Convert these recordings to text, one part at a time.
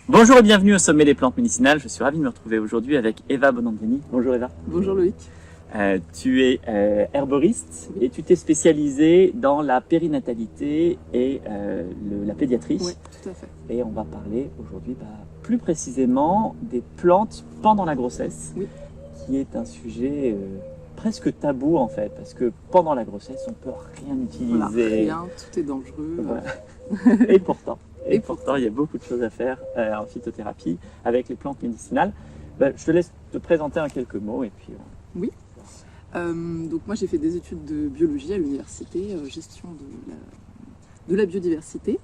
Bonjour et bienvenue au sommet des plantes médicinales. Je suis ravi de me retrouver aujourd'hui avec Eva Bonandrini. Bonjour Eva. Bonjour Loïc. Tu es herboriste et tu t'es spécialisée dans la périnatalité et la pédiatrie. Oui, tout à fait. Et on va parler aujourd'hui plus précisément des plantes pendant la grossesse, oui. qui est un sujet presque tabou en fait, parce que pendant la grossesse, on peut rien utiliser. Voilà, rien, tout est dangereux. Voilà. Et pourtant, il y a beaucoup de choses à faire en phytothérapie avec les plantes médicinales. Je te laisse te présenter en quelques mots et puis. Oui. Donc moi j'ai fait des études de biologie à l'université, gestion de la biodiversité.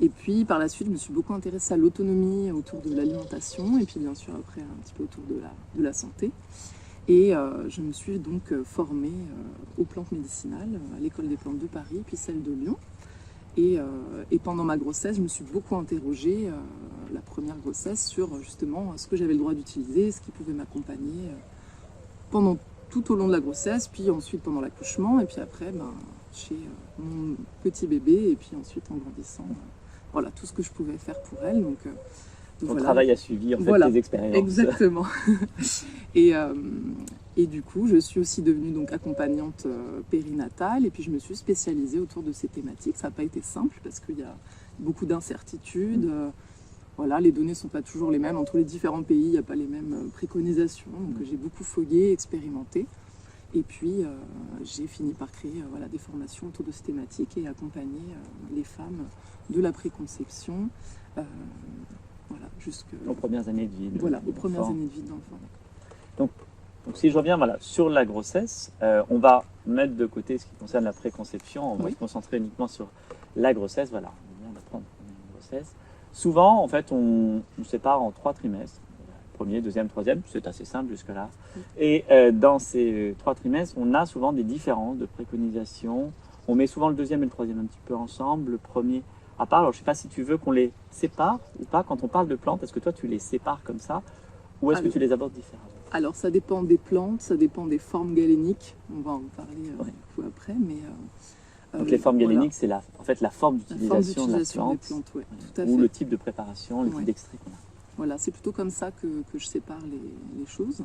Et puis par la suite je me suis beaucoup intéressée à l'autonomie autour de l'alimentation et puis bien sûr après un petit peu autour de la santé. Et je me suis donc formée aux plantes médicinales à l'école des plantes de Paris puis celle de Lyon. Et pendant ma grossesse, je me suis beaucoup interrogée, la première grossesse, sur justement ce que j'avais le droit d'utiliser, ce qui pouvait m'accompagner pendant tout au long de la grossesse, puis ensuite pendant l'accouchement, et puis après chez mon petit bébé, et puis ensuite en grandissant, voilà, tout ce que je pouvais faire pour elle. Donc Ton voilà. travail a suivi en fait Voilà, tes expériences. Exactement. Et du coup, je suis aussi devenue donc accompagnante périnatale et puis je me suis spécialisée autour de ces thématiques. Ça n'a pas été simple parce qu'il y a beaucoup d'incertitudes. Voilà, les données ne sont pas toujours les mêmes. Entre les différents pays, il n'y a pas les mêmes préconisations. Donc j'ai beaucoup fouillé, expérimenté. Et puis j'ai fini par créer des formations autour de ces thématiques et accompagner les femmes de la préconception. Voilà, aux premières années de vie. Voilà, aux premières années de vie de l'enfant. Donc si je reviens sur la grossesse, on va mettre de côté ce qui concerne la préconception, on va se concentrer uniquement sur la grossesse. Voilà, on vient d'apprendre une grossesse. Souvent, en fait, on sépare en 3 trimestres. Premier, deuxième, troisième, c'est assez simple jusque-là. Et dans ces 3 trimestres, on a souvent des différences de préconisation. On met souvent le deuxième et le troisième un petit peu ensemble, le premier à part. Alors, je ne sais pas si tu veux qu'on les sépare ou pas. Quand on parle de plantes, est-ce que toi, tu les sépares comme ça ou est-ce que tu les abordes différemment? Alors, ça dépend des plantes, ça dépend des formes galéniques. On va en parler un peu après. Mais, donc, les formes galéniques, c'est en fait la forme d'utilisation de la plante, des plantes, tout à ou fait. le type de préparation, le type d'extrait qu'on a. Voilà, c'est plutôt comme ça que je sépare les choses.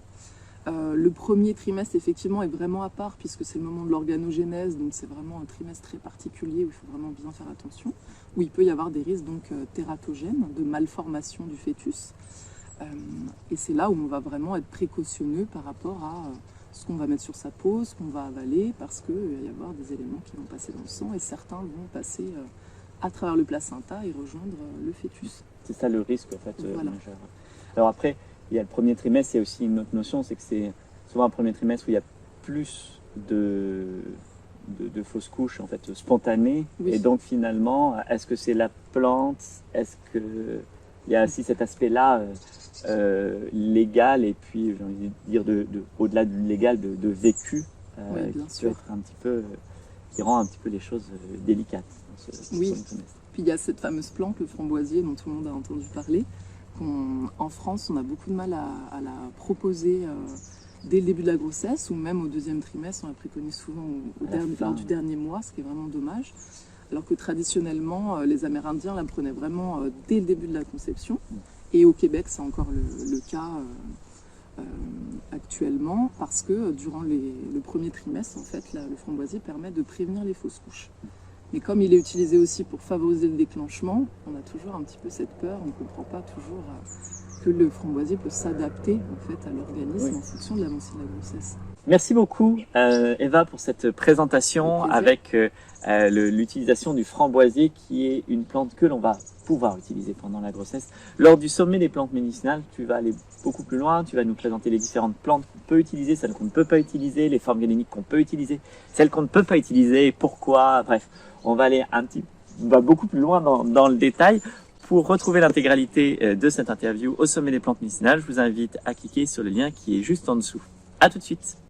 Le premier trimestre, effectivement, est vraiment à part puisque c'est le moment de l'organogénèse, donc c'est vraiment un trimestre très particulier où il faut vraiment bien faire attention, où il peut y avoir des risques donc tératogènes, de malformation du fœtus. Et c'est là où on va vraiment être précautionneux par rapport à ce qu'on va mettre sur sa peau, ce qu'on va avaler, parce qu'il va y avoir des éléments qui vont passer dans le sang et certains vont passer à travers le placenta et rejoindre le fœtus. C'est ça le risque en fait voilà. majeur. Alors après, il y a le premier trimestre, il y a aussi une autre notion, c'est que c'est souvent un premier trimestre où il y a plus de fausses couches en fait spontanées. Et donc finalement, est-ce que c'est la plante? Est-ce que il y a aussi cet aspect-là légal et puis j'ai envie de dire au-delà du légal de vécu qui peut être un petit peu qui rend un petit peu les choses délicates dans ce premier trimestre. Puis il y a cette fameuse plante, le framboisier, dont tout le monde a entendu parler. En France, on a beaucoup de mal à la proposer dès le début de la grossesse ou même au deuxième trimestre. On la préconise souvent lors du dernier mois, ce qui est vraiment dommage. Alors que traditionnellement, les Amérindiens la prenaient vraiment dès le début de la conception. Et au Québec, c'est encore le cas actuellement parce que durant le premier trimestre, en fait, le framboisier permet de prévenir les fausses couches. Mais comme il est utilisé aussi pour favoriser le déclenchement, on a toujours un petit peu cette peur, on ne comprend pas toujours que le framboisier peut s'adapter en fait à l'organisme en fonction de l'avancée de la grossesse. Merci beaucoup Eva pour cette présentation avec l'utilisation du framboisier qui est une plante que l'on va pouvoir utiliser pendant la grossesse. Lors du sommet des plantes médicinales, tu vas aller beaucoup plus loin, tu vas nous présenter les différentes plantes qu'on peut utiliser, celles qu'on ne peut pas utiliser, les formes galéniques qu'on peut utiliser, celles qu'on ne peut pas utiliser, pourquoi, bref, on va aller beaucoup plus loin dans le détail. Pour retrouver l'intégralité de cette interview au sommet des plantes médicinales, je vous invite à cliquer sur le lien qui est juste en dessous. À tout de suite.